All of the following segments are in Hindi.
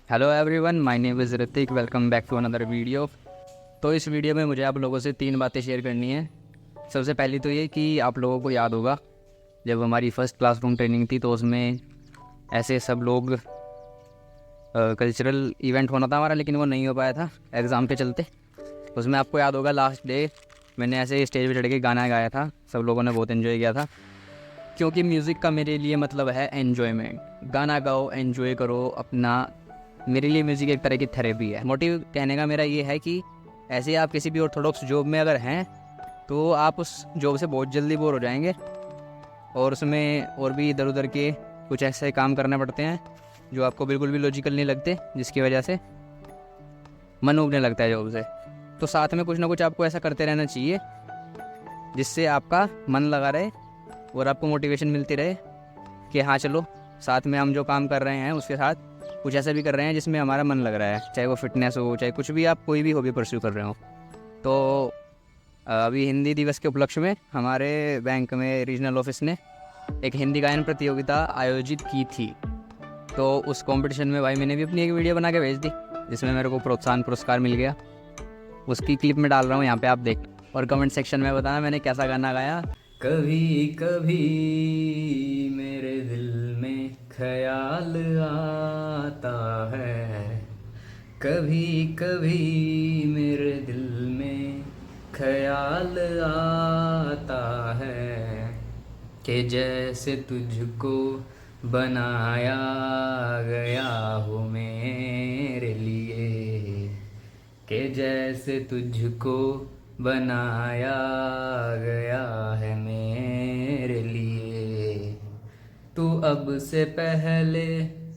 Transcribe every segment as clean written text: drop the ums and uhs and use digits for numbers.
Hello everyone, my name is Hrithik. Welcome back to another video. तो इस वीडियो में मुझे आप लोगों से 3 बातें शेयर करनी है। सबसे पहली तो ये कि आप लोगों को याद होगा जब हमारी फ़र्स्ट क्लासरूम ट्रेनिंग थी तो उसमें ऐसे सब लोग कल्चरल इवेंट होना था हमारा, लेकिन वो नहीं हो पाया था एग्ज़ाम के चलते। उसमें आपको याद होगा लास्ट डे मैंने ऐसे स्टेज पे चढ़ के गाना गाया था, सब लोगों ने बहुत एंजॉय किया था। क्योंकि म्यूज़िक का मेरे लिए मतलब है एन्जॉयमेंट। गाना गाओ, एन्जॉय करो अपना। मेरे लिए म्यूज़िक एक तरह की थेरेपी है। मोटिव कहने का मेरा ये है कि ऐसे आप किसी भी ऑर्थोडॉक्स जॉब में अगर हैं तो आप उस जॉब से बहुत जल्दी बोर हो जाएंगे, और उसमें और भी इधर उधर के कुछ ऐसे काम करने पड़ते हैं जो आपको बिल्कुल भी लॉजिकल नहीं लगते, जिसकी वजह से मन उबने लगता है जॉब से। तो साथ में कुछ ना कुछ आपको ऐसा करते रहना चाहिए जिससे आपका मन लगा रहे और आपको मोटिवेशन मिलती रहे कि हाँ चलो, साथ में हम जो काम कर रहे हैं उसके साथ कुछ ऐसा भी कर रहे हैं जिसमें हमारा मन लग रहा है, चाहे वो फिटनेस हो, चाहे कुछ भी आप कोई भी हॉबी परस्यू कर रहे हो। तो अभी हिंदी दिवस के उपलक्ष्य में हमारे बैंक में रीजनल ऑफिस ने एक हिंदी गायन प्रतियोगिता आयोजित की थी। तो उस कंपटीशन में भाई मैंने भी अपनी एक वीडियो बना के भेज दी, जिसमें मेरे को प्रोत्साहन पुरस्कार मिल गया। उसकी क्लिप में डाल रहा हूँ, यहाँ पे आप देख और कमेंट सेक्शन में बताना मैंने कैसा गाना गाया। कभी कभी मेरे दिल में ख्याल आता है, कभी कभी मेरे दिल में ख्याल आता है कि जैसे तुझको बनाया गया हो मेरे लिए, कि जैसे तुझको बनाया गया है मेरे लिए। तू अब से पहले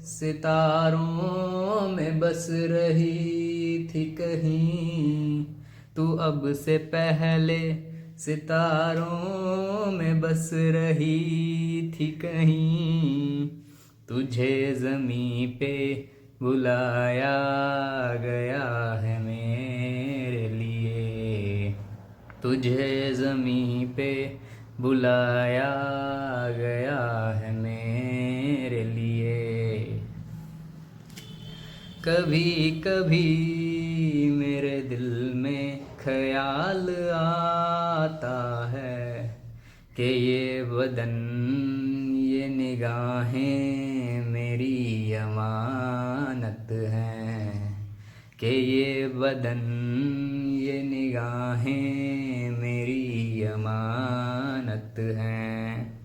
सितारों में बस रही थी कहीं, तू अब से पहले सितारों में बस रही थी कहीं। तुझे ज़मीं पे बुलाया गया है मेरे लिए, तुझे ज़मीं पे बुलाया गया है मेरे लिए। कभी कभी मेरे दिल में ख्याल आता है कि ये बदन, ये निगाहें मेरी अमानत हैं, कि ये बदन, ये निगाहें मेरी अमानत हैं।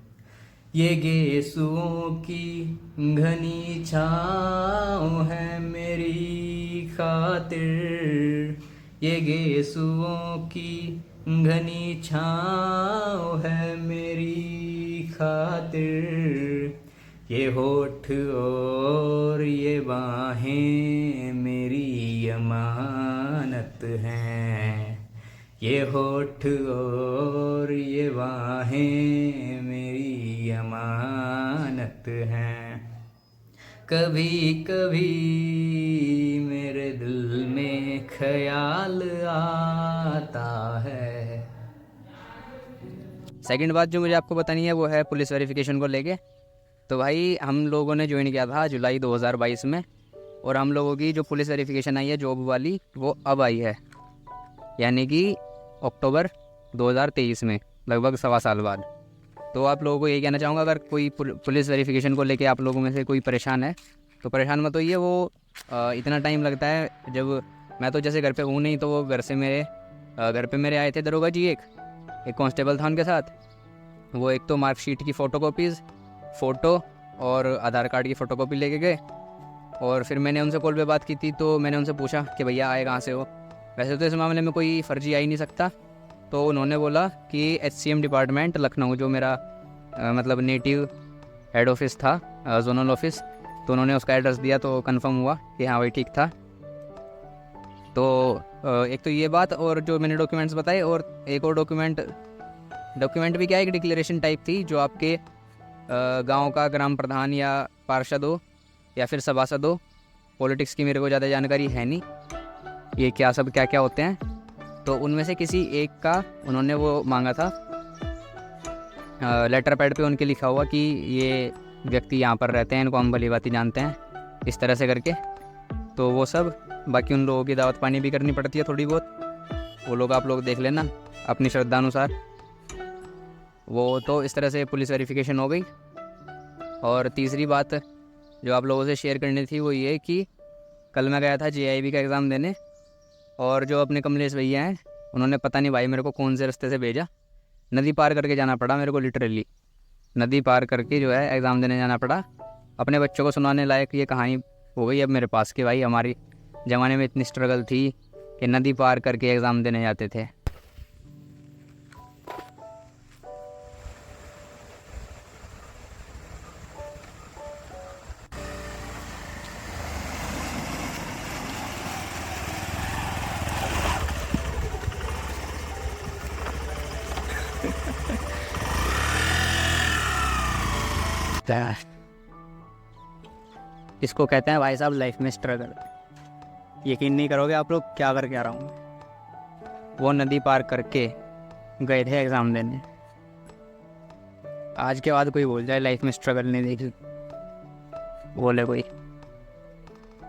ये गेसुओं की घनी छाँव है मेरी खातिर, ये गेसुओं की घनी छाँव है मेरी खातिर। ये होठ और ये बाहें मेरी अमानत हैं, ये होठ और ये बाहें मेरी अमानत हैं। कभी कभी मेरे दिल में ख्याल आता है। सेकंड बात जो मुझे आपको बतानी है वो है पुलिस वेरिफिकेशन को लेके। तो भाई हम लोगों ने ज्वाइन किया था जुलाई 2022 में, और हम लोगों की जो पुलिस वेरिफिकेशन आई है जॉब वाली वो अब आई है, यानी कि अक्टूबर 2023 में, लगभग 1.25 साल बाद। तो आप लोगों को यही कहना चाहूँगा, अगर कोई पुलिस वेरिफिकेशन को लेके आप लोगों में से कोई परेशान है तो परेशान मत होइए। वो इतना टाइम लगता है। जब मैं तो जैसे घर पे हूँ नहीं, तो वो घर से मेरे घर पे मेरे आए थे दरोगा जी, एक कांस्टेबल था उनके साथ। वो एक तो मार्कशीट की फ़ोटोकॉपीज़, फ़ोटो और आधार कार्ड की फ़ोटोकॉपी लेके गए। और फिर मैंने उनसे कॉल पे बात की थी, तो मैंने उनसे पूछा कि भैया आए कहाँ से हो। वैसे तो इस मामले में कोई फर्जी आ ही नहीं सकता। तो उन्होंने बोला कि HCM डिपार्टमेंट लखनऊ, जो मेरा मतलब नेटिव हेड ऑफिस था, जोनल ऑफिस। तो उन्होंने उसका एड्रेस दिया तो कंफर्म हुआ कि हाँ भाई ठीक था। तो एक तो ये बात, और जो मैंने डॉक्यूमेंट्स बताए, और एक और डॉक्यूमेंट भी क्या है, एक डिक्लेरेशन टाइप थी जो आपके गांव का ग्राम प्रधान या पार्षद हो या फिर सभासद हो। पॉलिटिक्स की मेरे को ज़्यादा जानकारी है नहीं, ये क्या सब क्या क्या होते हैं। तो उनमें से किसी एक का उन्होंने वो मांगा था, लेटर पैड पे उनके लिखा हुआ कि ये व्यक्ति यहाँ पर रहते हैं, इनको हम भली भांति जानते हैं, इस तरह से करके। तो वो सब, बाकी उन लोगों की दावत पानी भी करनी पड़ती है थोड़ी बहुत, वो लोग आप लोग देख लेना अपनी श्रद्धा अनुसार। वो तो इस तरह से पुलिस वेरिफिकेशन हो गई। और तीसरी बात जो आप लोगों से शेयर करनी थी वो ये कि कल मैं गया था JIB का एग्ज़ाम देने, और जो अपने कमलेश भैया हैं उन्होंने पता नहीं भाई मेरे को कौन से रास्ते से भेजा, नदी पार करके जाना पड़ा मेरे को, लिटरली नदी पार करके जो है एग्ज़ाम देने जाना पड़ा। अपने बच्चों को सुनाने लायक ये कहानी हो गई अब मेरे पास कि भाई हमारी ज़माने में इतनी स्ट्रगल थी कि नदी पार करके एग्ज़ाम देने जाते थे। इसको कहते हैं भाई साहब लाइफ में स्ट्रगल। यकीन नहीं करोगे आप लोग क्या करके आ रहा हूँ। वो नदी पार करके गए थे एग्ज़ाम देने। आज के बाद कोई बोल जाए लाइफ में स्ट्रगल नहीं देखी, बोले कोई,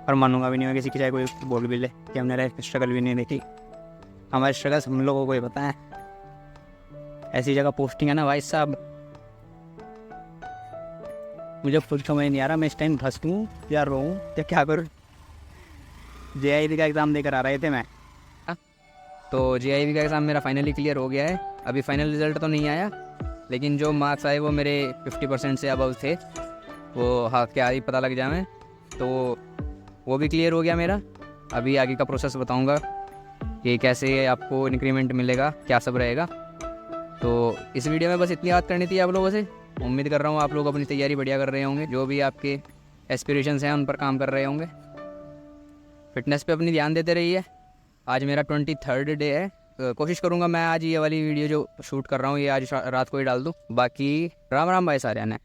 और मानूंगा भी नहीं मैं किसी की, चाहे कोई बोल भी ले कि हमने लाइफ में स्ट्रगल भी नहीं देखी। हमारे स्ट्रगल्स हम लोगों को ही पता है। ऐसी जगह पोस्टिंग है ना भाई साहब, मुझे खुद समझ नहीं आ रहा मैं इस टाइम फंसूँ या रोऊँ या क्या करूँ। JIB का एग्ज़ाम देकर आ रहे थे मैं, तो JIB का एग्ज़ाम मेरा फाइनली क्लियर हो गया है। अभी फाइनल रिज़ल्ट तो नहीं आया, लेकिन जो मार्क्स आए वो मेरे 50% से अबव थे। वो हाँ क्या ही पता लग जाए मैं, तो वो भी क्लियर हो गया मेरा। अभी आगे का प्रोसेस बताऊँगा कि कैसे आपको इंक्रीमेंट मिलेगा, क्या सब रहेगा। तो इस वीडियो में बस इतनी बात करनी थी आप लोगों से। उम्मीद कर रहा हूँ आप लोग अपनी तैयारी बढ़िया कर रहे होंगे, जो भी आपके एस्पिरेशंस हैं उन पर काम कर रहे होंगे। फिटनेस पे अपनी ध्यान देते रहिए। आज मेरा 23rd डे है। कोशिश करूँगा मैं आज ये वाली वीडियो जो शूट कर रहा हूँ ये आज रात को ही डाल दूँ। बाकी राम राम भाई सारे ने।